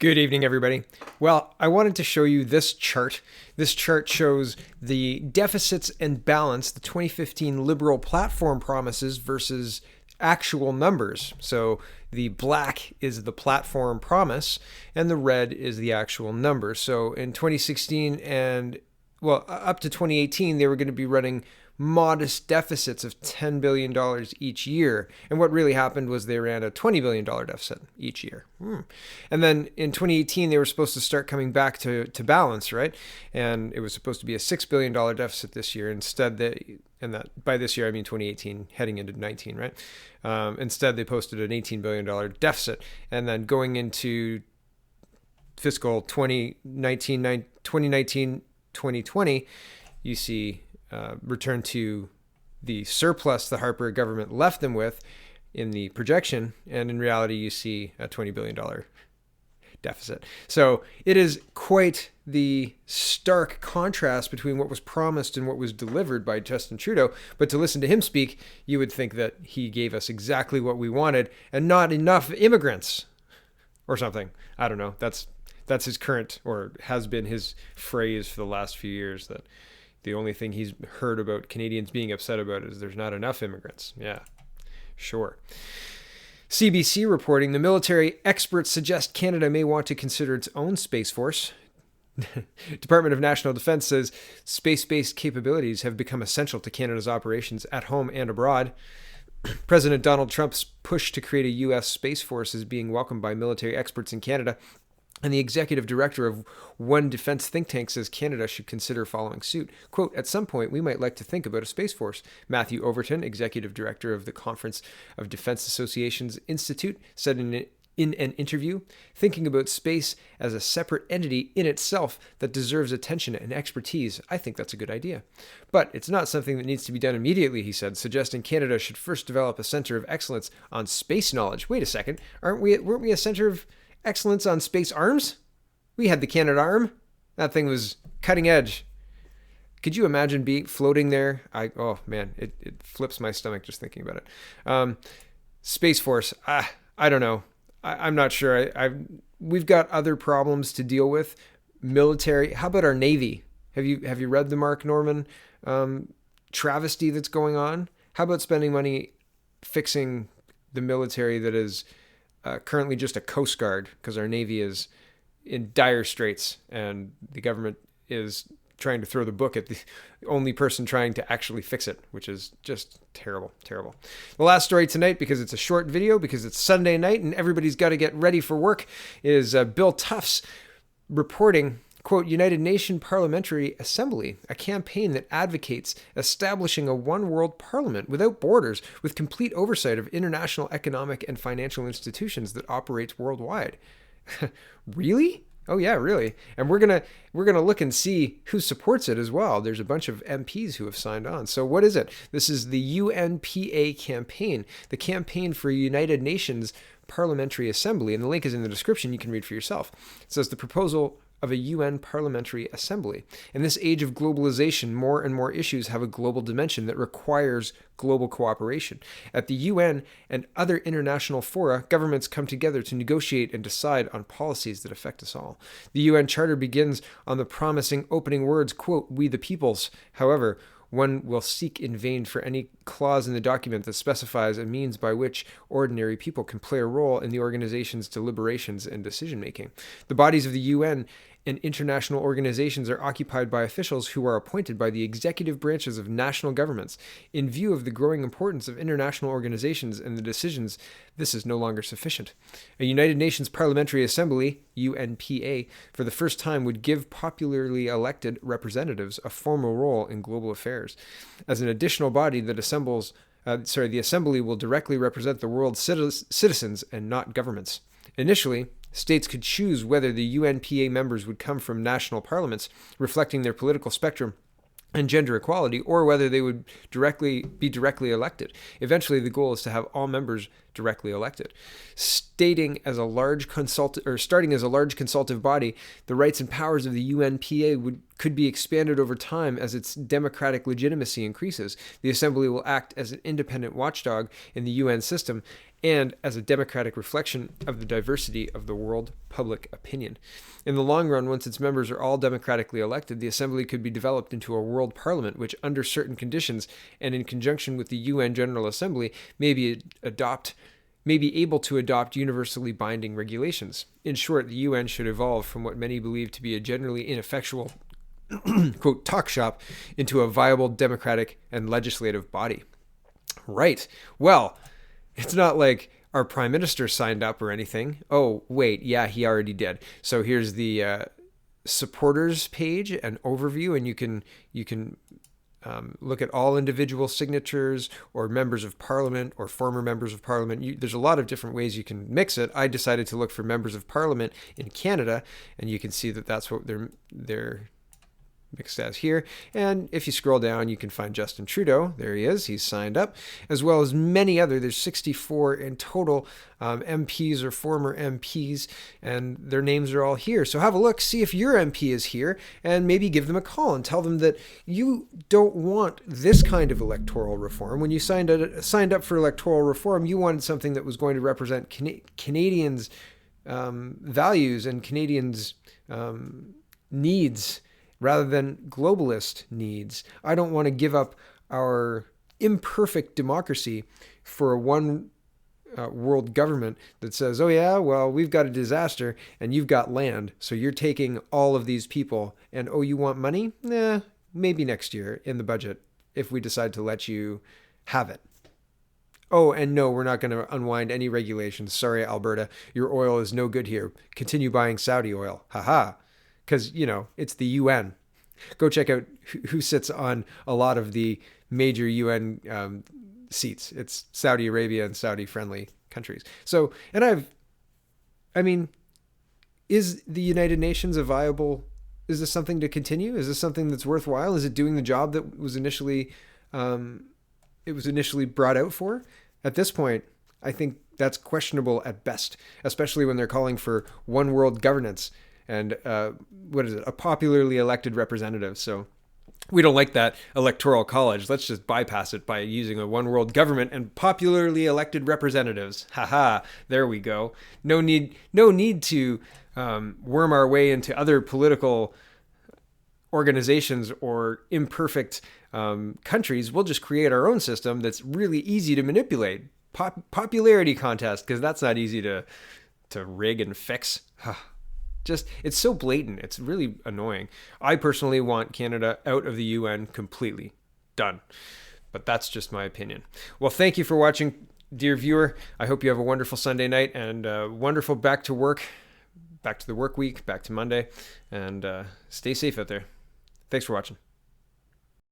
Good evening, everybody. Well, I wanted to show you this chart. This chart shows the deficits and balance, the 2015 Liberal platform promises versus actual numbers. So the black is the platform promise and the red is the actual number. So in 2016 and up to 2018, they were going to be running modest deficits of $10 billion each year. And what really happened was they ran a $20 billion deficit each year. And then in 2018, they were supposed to start coming back to balance, right? And it was supposed to be a $6 billion deficit this year. Instead, that by this year, I mean 2018, heading into 19, right? Instead, they posted an $18 billion deficit. And then going into fiscal 2019, 2020, you see return to the surplus the Harper government left them with in the projection, and in reality you see a $20 billion deficit. So it is quite the stark contrast between what was promised and what was delivered by Justin Trudeau. But to listen to him speak, you would think that he gave us exactly what we wanted and not enough immigrants or something. I don't know. That's his current, or has been his phrase for the last few years, that the only thing he's heard about Canadians being upset about is there's not enough immigrants. Yeah, sure. CBC reporting, the military experts suggest Canada may want to consider its own Space Force. Department of National Defence says space-based capabilities have become essential to Canada's operations at home and abroad. President Donald Trump's push to create a U.S. Space Force is being welcomed by military experts in Canada. And the executive director of one defense think tank says Canada should consider following suit. Quote, at some point, we might like to think about a Space Force. Matthew Overton, executive director of the Conference of Defense Associations Institute, said in an interview, thinking about space as a separate entity in itself that deserves attention and expertise, I think that's a good idea. But it's not something that needs to be done immediately, he said, suggesting Canada should first develop a center of excellence on space knowledge. Wait a second, weren't we a center of excellence on space arms? We had the Canadarm. That thing was cutting edge. Could you imagine floating there? Oh man, it flips my stomach just thinking about it. Space Force, I don't know. I'm not sure. We've got other problems to deal with. Military. How about our Navy? Have you read the Mark Norman travesty that's going on? How about spending money fixing the military that is currently just a Coast Guard, because our Navy is in dire straits and the government is trying to throw the book at the only person trying to actually fix it, which is just terrible, terrible. The last story tonight, because it's a short video, because it's Sunday night and everybody's got to get ready for work, is Bill Tufts reporting, quote, United Nations Parliamentary Assembly, a campaign that advocates establishing a one-world parliament without borders with complete oversight of international economic and financial institutions that operates worldwide. Really? Oh yeah, really. And we're gonna look and see who supports it as well. There's a bunch of MPs who have signed on. So what is it? This is the UNPA campaign, the Campaign for United Nations Parliamentary Assembly, and the link is in the description. You can read for yourself. It says the proposal of a UN Parliamentary Assembly. In this age of globalization, more and more issues have a global dimension that requires global cooperation. At the UN and other international fora, governments come together to negotiate and decide on policies that affect us all. The UN Charter begins on the promising opening words, quote, we the peoples. However, one will seek in vain for any clause in the document that specifies a means by which ordinary people can play a role in the organization's deliberations and decision-making. The bodies of the UN and international organizations are occupied by officials who are appointed by the executive branches of national governments. In view of the growing importance of international organizations and the decisions, this is no longer sufficient. A United Nations Parliamentary Assembly, UNPA, for the first time would give popularly elected representatives a formal role in global affairs. As an additional body that the Assembly will directly represent the world's citizens and not governments. Initially, states could choose whether the UNPA members would come from national parliaments, reflecting their political spectrum and gender equality, or whether they would be directly elected. Eventually, the goal is to have all members directly elected. Starting as a large consultative body, the rights and powers of the UNPA could be expanded over time as its democratic legitimacy increases. The Assembly will act as an independent watchdog in the UN system and as a democratic reflection of the diversity of the world public opinion. In the long run, once its members are all democratically elected, the Assembly could be developed into a world parliament, which, under certain conditions and in conjunction with the UN General Assembly, may be able to adopt universally binding regulations. In short, the UN should evolve from what many believe to be a generally ineffectual quote, talk shop into a viable democratic and legislative body. Right. Well, it's not like our prime minister signed up or anything. Oh, wait. Yeah, he already did. So here's the supporters page and overview, and you can look at all individual signatures or members of parliament or former members of parliament. There's a lot of different ways you can mix it. I decided to look for members of parliament in Canada, and you can see that that's what they're mixed as here. And if you scroll down, you can find Justin Trudeau. There he is. He's signed up, as well as many other. There's 64 in total MPs or former MPs, and their names are all here. So have a look, see if your MP is here, and maybe give them a call and tell them that you don't want this kind of electoral reform. When you signed up for electoral reform, you wanted something that was going to represent Canadians' values and Canadians' needs, rather than globalist needs. I don't want to give up our imperfect democracy for a one world government that says, oh yeah, well, we've got a disaster and you've got land, so you're taking all of these people, and oh, you want money? Nah, maybe next year in the budget if we decide to let you have it. Oh, and no, we're not going to unwind any regulations. Sorry, Alberta, your oil is no good here. Continue buying Saudi oil. Haha. Because, it's the UN. Go check out who sits on a lot of the major UN seats. It's Saudi Arabia and Saudi-friendly countries. So, is the United Nations is this something to continue? Is this something that's worthwhile? Is it doing the job that was initially brought out for? At this point, I think that's questionable at best, especially when they're calling for one world governance and a popularly elected representative. So we don't like that electoral college. Let's just bypass it by using a one world government and popularly elected representatives. Haha, there we go. No need to worm our way into other political organizations or imperfect countries. We'll just create our own system that's really easy to manipulate. Popularity contest, because that's not easy to rig and fix. It's so blatant. It's really annoying. I personally want Canada out of the UN completely. Done. But that's just my opinion. Well, thank you for watching, dear viewer. I hope you have a wonderful Sunday night and wonderful back to the work week, back to Monday. And stay safe out there. Thanks for watching.